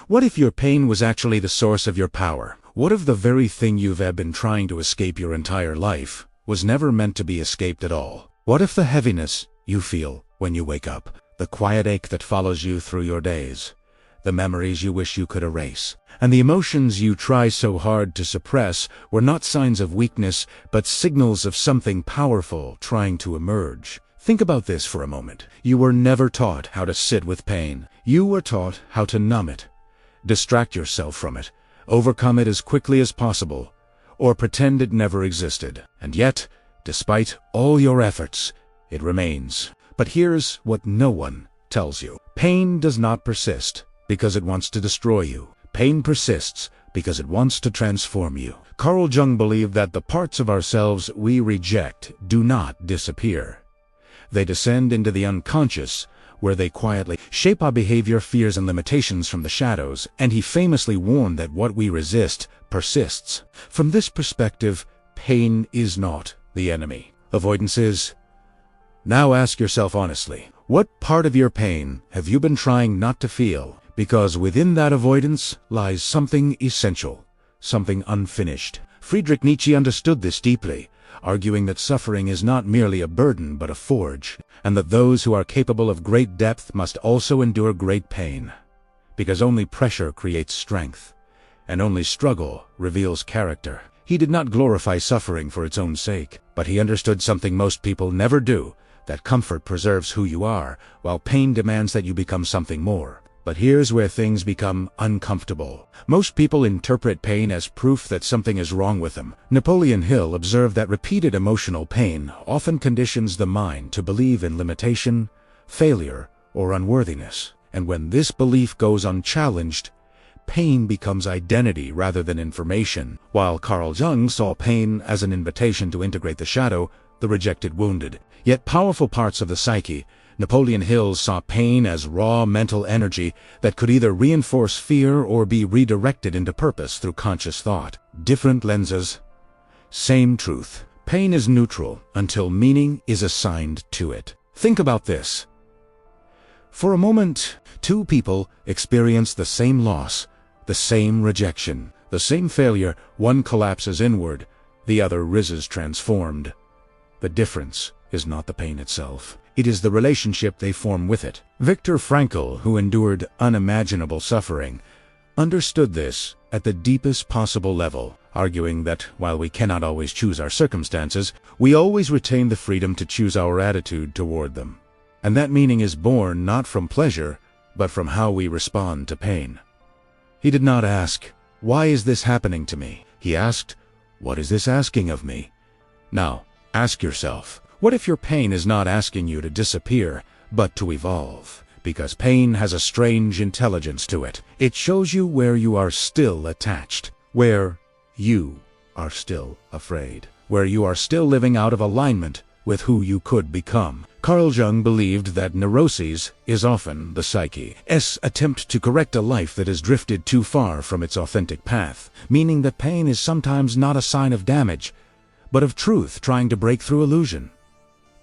What if your pain was actually the source of your power? What if the very thing you've been trying to escape your entire life was never meant to be escaped at all? What if the heaviness you feel when you wake up, the quiet ache that follows you through your days, the memories you wish you could erase, and the emotions you try so hard to suppress were not signs of weakness, but signals of something powerful trying to emerge? Think about this for a moment. You were never taught how to sit with pain. You were taught how to numb it, distract yourself from it, overcome it as quickly as possible, or pretend it never existed. And yet, despite all your efforts, it remains. But here's what no one tells you. Pain does not persist because it wants to destroy you. Pain persists because it wants to transform you. Carl Jung believed that the parts of ourselves we reject do not disappear. They descend into the unconscious, where they quietly shape our behavior, fears, and limitations from the shadows, and he famously warned that what we resist persists. From this perspective, pain is not the enemy. Avoidance is. Now ask yourself honestly, what part of your pain have you been trying not to feel? Because within that avoidance lies something essential, something unfinished. Friedrich Nietzsche understood this deeply, arguing that suffering is not merely a burden but a forge, and that those who are capable of great depth must also endure great pain. Because only pressure creates strength, and only struggle reveals character. He did not glorify suffering for its own sake, but he understood something most people never do, that comfort preserves who you are, while pain demands that you become something more. But here's where things become uncomfortable. Most people interpret pain as proof that something is wrong with them. Napoleon Hill observed that repeated emotional pain often conditions the mind to believe in limitation, failure, or unworthiness. And when this belief goes unchallenged, pain becomes identity rather than information. While Carl Jung saw pain as an invitation to integrate the shadow, the rejected, wounded, yet powerful parts of the psyche, Napoleon Hill saw pain as raw mental energy that could either reinforce fear or be redirected into purpose through conscious thought. Different lenses, same truth. Pain is neutral until meaning is assigned to it. Think about this. For a moment, two people experience the same loss, the same rejection, the same failure. One collapses inward, the other rises transformed. The difference is not the pain itself. It is the relationship they form with it. Viktor Frankl, who endured unimaginable suffering, understood this at the deepest possible level, arguing that while we cannot always choose our circumstances, we always retain the freedom to choose our attitude toward them. And that meaning is born not from pleasure, but from how we respond to pain. He did not ask, "Why is this happening to me?" He asked, "What is this asking of me?" Now, ask yourself, what if your pain is not asking you to disappear, but to evolve? Because pain has a strange intelligence to it. It shows you where you are still attached, where you are still afraid, where you are still living out of alignment with who you could become. Carl Jung believed that neuroses is often the psyche's attempt to correct a life that has drifted too far from its authentic path, meaning that pain is sometimes not a sign of damage, but of truth trying to break through illusion.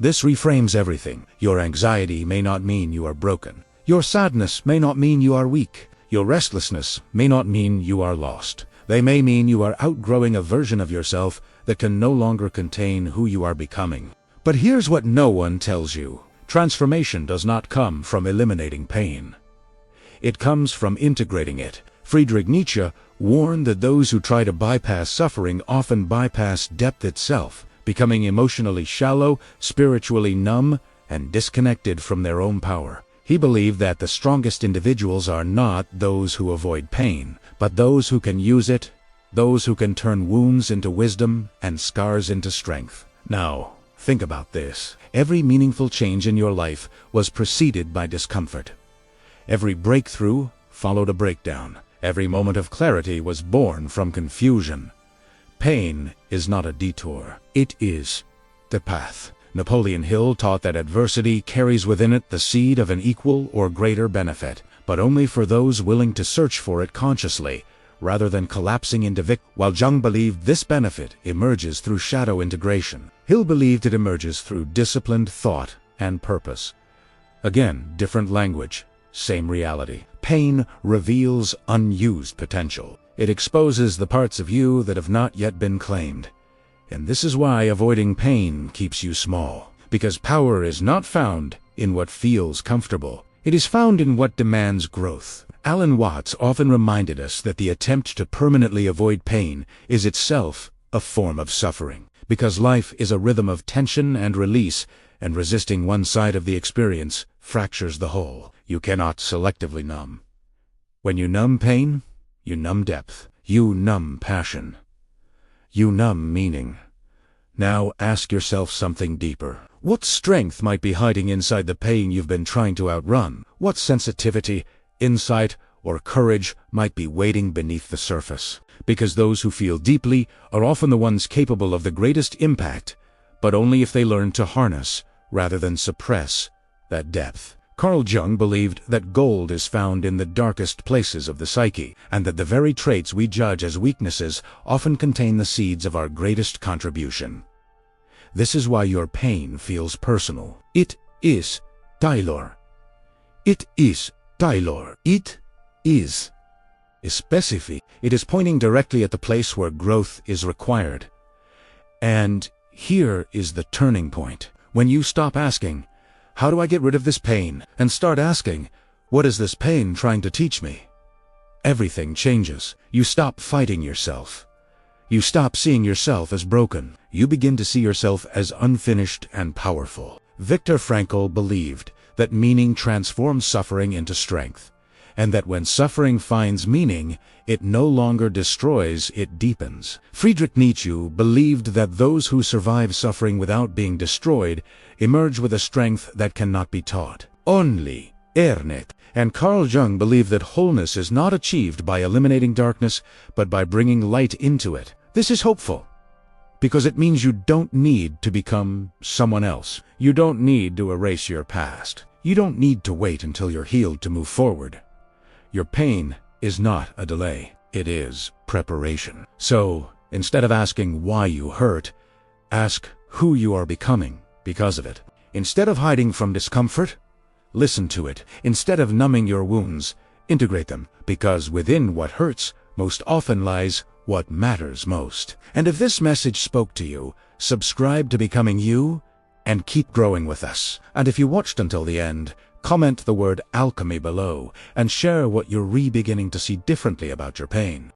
This reframes everything. Your anxiety may not mean you are broken. Your sadness may not mean you are weak. Your restlessness may not mean you are lost. They may mean you are outgrowing a version of yourself that can no longer contain who you are becoming. But here's what no one tells you. Transformation does not come from eliminating pain. It comes from integrating it. Friedrich Nietzsche warned that those who try to bypass suffering often bypass depth itself, becoming emotionally shallow, spiritually numb, and disconnected from their own power. He believed that the strongest individuals are not those who avoid pain, but those who can use it, those who can turn wounds into wisdom and scars into strength. Now, think about this. Every meaningful change in your life was preceded by discomfort. Every breakthrough followed a breakdown. Every moment of clarity was born from confusion. Pain is not a detour. It is the path. Napoleon Hill taught that adversity carries within it the seed of an equal or greater benefit, but only for those willing to search for it consciously, rather than collapsing into victim. While Jung believed this benefit emerges through shadow integration, Hill believed it emerges through disciplined thought and purpose. Again, different language, same reality. Pain reveals unused potential. It exposes the parts of you that have not yet been claimed. And this is why avoiding pain keeps you small. Because power is not found in what feels comfortable. It is found in what demands growth. Alan Watts often reminded us that the attempt to permanently avoid pain is itself a form of suffering. Because life is a rhythm of tension and release, and resisting one side of the experience fractures the whole. You cannot selectively numb. When you numb pain, you numb depth. You numb passion. You numb meaning. Now ask yourself something deeper. What strength might be hiding inside the pain you've been trying to outrun? What sensitivity, insight, or courage might be waiting beneath the surface? Because those who feel deeply are often the ones capable of the greatest impact, but only if they learn to harness, rather than suppress, that depth. Carl Jung believed that gold is found in the darkest places of the psyche, and that the very traits we judge as weaknesses often contain the seeds of our greatest contribution. This is why your pain feels personal. It is Taylor. It is Taylor. It is specific. It is pointing directly at the place where growth is required. And here is the turning point. When you stop asking, "How do I get rid of this pain?" and start asking, "What is this pain trying to teach me?" everything changes. You stop fighting yourself. You stop seeing yourself as broken. You begin to see yourself as unfinished and powerful. Viktor Frankl believed that meaning transforms suffering into strength, and that when suffering finds meaning, it no longer destroys, it deepens. Friedrich Nietzsche believed that those who survive suffering without being destroyed emerge with a strength that cannot be taught, only earned. And Carl Jung believed that wholeness is not achieved by eliminating darkness, but by bringing light into it. This is hopeful, because it means you don't need to become someone else. You don't need to erase your past. You don't need to wait until you're healed to move forward. Your pain is not a delay. It is preparation. So, instead of asking why you hurt, ask who you are becoming because of it. Instead of hiding from discomfort, listen to it. Instead of numbing your wounds, integrate them, because within what hurts most often lies what matters most. And if this message spoke to you, subscribe to Becoming You and keep growing with us. And if you watched until the end, comment the word alchemy below and share what you're beginning to see differently about your pain.